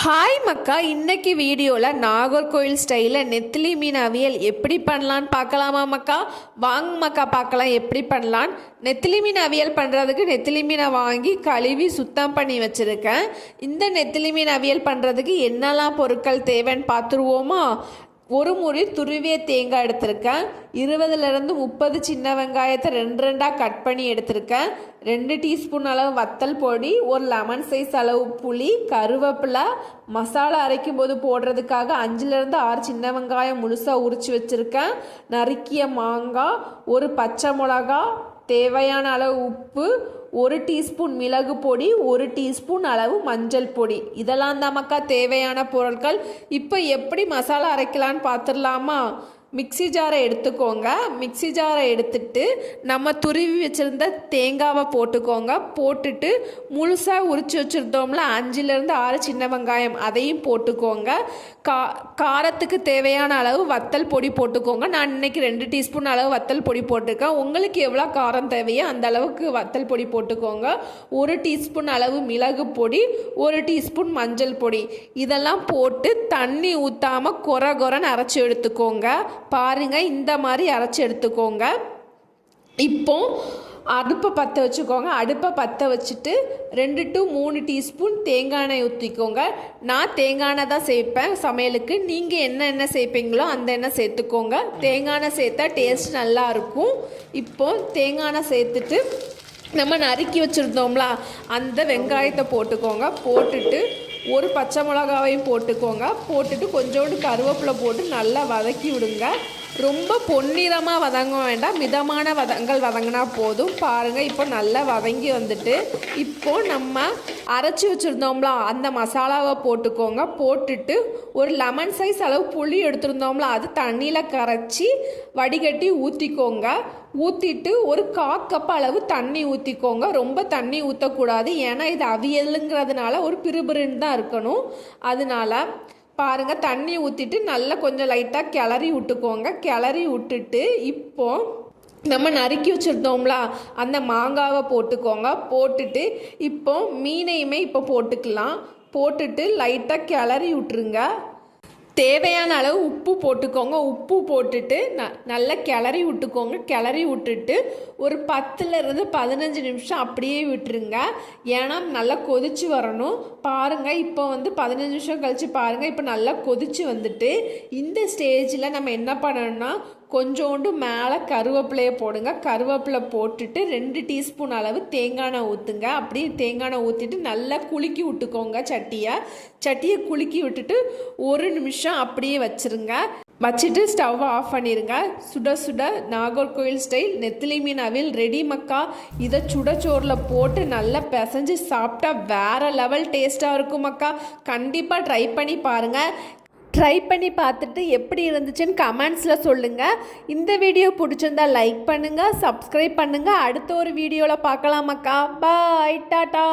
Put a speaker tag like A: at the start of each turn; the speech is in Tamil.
A: ஹாய் மக்கா, இன்னைக்கு வீடியோவில் நாகர்கோவில் ஸ்டைலில் நெத்திலி மீன் அவியல் எப்படி பண்ணலான்னு பார்க்கலாமா மக்கா? வாங்க மக்கா பார்க்கலாம் எப்படி பண்ணலான்னு. நெத்திலி மீன் அவியல் பண்ணுறதுக்கு நெத்திலி மீனை வாங்கி கழுவி சுத்தம் பண்ணி வச்சுருக்கேன். இந்த நெத்திலி மீன் அவியல் பண்ணுறதுக்கு என்னெல்லாம் பொருட்கள் தேவைன்னு பார்த்துருவோமா? ஒரு முறை துருவிய தேங்காய் எடுத்திருக்கேன். 20லேருந்து 30 சின்ன வெங்காயத்தை ரெண்டாக கட் பண்ணி எடுத்திருக்கேன். 2 டீஸ்பூன் அளவு வத்தல் பொடி, ஒரு லெமன் சைஸ் அளவு புளி, கருவேப்பிலை, மசாலா அரைக்கும் போது போடுறதுக்காக 5லேருந்து 6 சின்ன வெங்காயம் முழுசாக உரித்து வச்சுருக்கேன். நறுக்கிய மாங்காய், ஒரு பச்சை மிளகா, தேவையான அளவு உப்பு, 1 டீஸ்பூன் மிளகு பொடி, 1 டீஸ்பூன் அளவு மஞ்சள் பொடி. இதெல்லாம் தான் மக்கா தேவையான பொருட்கள். இப்போ எப்படி மசாலா அரைக்கலான்னு பார்த்துடலாமா? மிக்சி ஜாரை எடுத்துக்கோங்க. மிக்சி ஜாரை எடுத்துட்டு நம்ம துருவி வச்சுருந்த தேங்காவை போட்டுக்கோங்க. போட்டுட்டு முழுசாக உரித்து வச்சுருந்தோம்ல 5லேருந்து 6 சின்ன வெங்காயம், அதையும் போட்டுக்கோங்க. காரத்துக்கு தேவையான அளவு வத்தல் பொடி போட்டுக்கோங்க. நான் இன்றைக்கி 2 டீஸ்பூன் அளவு வத்தல் பொடி போட்டிருக்கேன். உங்களுக்கு எவ்வளோ காரம் தேவையோ அந்த அளவுக்கு வத்தல் பொடி போட்டுக்கோங்க. 1 டீஸ்பூன் அளவு மிளகு பொடி, 1 டீஸ்பூன் மஞ்சள் பொடி. இதெல்லாம் போட்டு தண்ணி ஊற்றாமல் கொரன்னு அரைச்சி எடுத்துக்கோங்க. பாருங்கள், இந்த மாதிரி அரைச்சி எடுத்துக்கோங்க. இப்போ அடுப்பை பற்ற வச்சுக்கோங்க. அடுப்பை பற்ற வச்சுட்டு 2 to 3 டீஸ்பூன் தேங்காய் எண்ணெய் ஊற்றிக்கோங்க. நான் தேங்காய் எண்ணெய் தான் சேர்ப்பேன் சமையலுக்கு. நீங்கள் என்ன எண்ணெய் சேர்ப்பீங்களோ அந்த எண்ணெய் சேர்த்துக்கோங்க. தேங்காய் எண்ணெய் சேர்த்தா டேஸ்ட் நல்லாயிருக்கும். இப்போது தேங்காய் எண்ணெய் சேர்த்துட்டு நம்ம நறுக்கி வச்சுருந்தோம்ல அந்த வெங்காயத்தை போட்டுக்கோங்க. போட்டுட்டு ஒரு பச்சை மிளகாவையும் போட்டுக்கோங்க. போட்டுட்டு கொஞ்சோண்டு கருவேப்பிலை போட்டு நல்லா வதக்கி விடுங்க. ரொம்ப பொன்னிறமாக வதங்க வேண்டாம், மிதமான வதங்கினா போதும். பாருங்கள், இப்போ நல்லா வதங்கி வந்துட்டு இப்போ நம்ம அரைச்சி வச்சுருந்தோம்ல அந்த மசாலாவை போட்டுக்கோங்க. போட்டுட்டு ஒரு லெமன் சைஸ் அளவு புளி எடுத்துருந்தோம்ல அது தண்ணியில் கரைச்சி வடிகட்டி ஊற்றிக்கோங்க. ஊற்றிட்டு ஒரு 1/4 கப் அளவு தண்ணி ஊற்றிக்கோங்க. ரொம்ப தண்ணி ஊற்றக்கூடாது, ஏன்னா இது அவியலுங்கிறதுனால ஒரு பிறுபிறுன்னு தான் இருக்கணும். அதனால பாருங்கள், தண்ணி ஊற்றிட்டு நல்லா கொஞ்சம் லைட்டாக கிளறி விட்டுக்கோங்க. கிளறி விட்டுட்டு இப்போது நம்ம நறுக்கி வச்சுருந்தோம்ல அந்த மாங்காவை போட்டுக்கோங்க. போட்டுட்டு இப்போ மீனையுமே இப்போ போட்டுக்கலாம். போட்டுட்டு லைட்டாக கிளறி விட்டுருங்க. தேவையான அளவு உப்பு போட்டுக்கோங்க. உப்பு போட்டுட்டு நல்லா கிளறி விட்டுக்கோங்க. கிளறி விட்டுட்டு ஒரு 10லேருந்து 15 நிமிஷம் அப்படியே விட்டுருங்க, ஏன்னா நல்லா கொதிச்சு வரணும். பாருங்கள், இப்போ 15 நிமிஷம் கழித்து பாருங்கள், இப்போ நல்லா கொதிச்சு வந்துட்டு இந்த ஸ்டேஜில் நம்ம என்ன பண்ணணும்னா கொஞ்சோண்டு மேலே கருவேப்பிலையை போடுங்க. கருவேப்பிலை போட்டுட்டு 2 டீஸ்பூன் அளவு தேங்காய் எண்ணெய் ஊற்றுங்க. அப்படியே தேங்காய் எண்ணெய் ஊற்றிட்டு நல்லா குலுக்கி விட்டுக்கோங்க. சட்டியை குலுக்கி விட்டுட்டு 1 நிமிஷம் அப்படியே வச்சுருங்க. வச்சுட்டு ஸ்டவ் ஆஃப் பண்ணிடுங்க. சுட சுட நாகர்கோவில் ஸ்டைல் நெத்திலி மீன் அவியல் ரெடி மக்கா. இதை சுடச்சோறில் போட்டு நல்லா பிசைஞ்சு சாப்பிட்டா வேறு லெவல் டேஸ்ட்டாக இருக்கும் மக்கா. கண்டிப்பாக ட்ரை பண்ணி பாருங்கள். ட்ரை பண்ணி பார்த்துட்டு எப்படி இருந்துச்சுன்னு கமெண்ட்ஸில் சொல்லுங்கள். இந்த வீடியோ பிடிச்சிருந்தா லைக் பண்ணுங்கள், சப்ஸ்கிரைப் பண்ணுங்கள். அடுத்த ஒரு வீடியோவில் பார்க்கலாம் மக்கா. பாய், டாட்டா.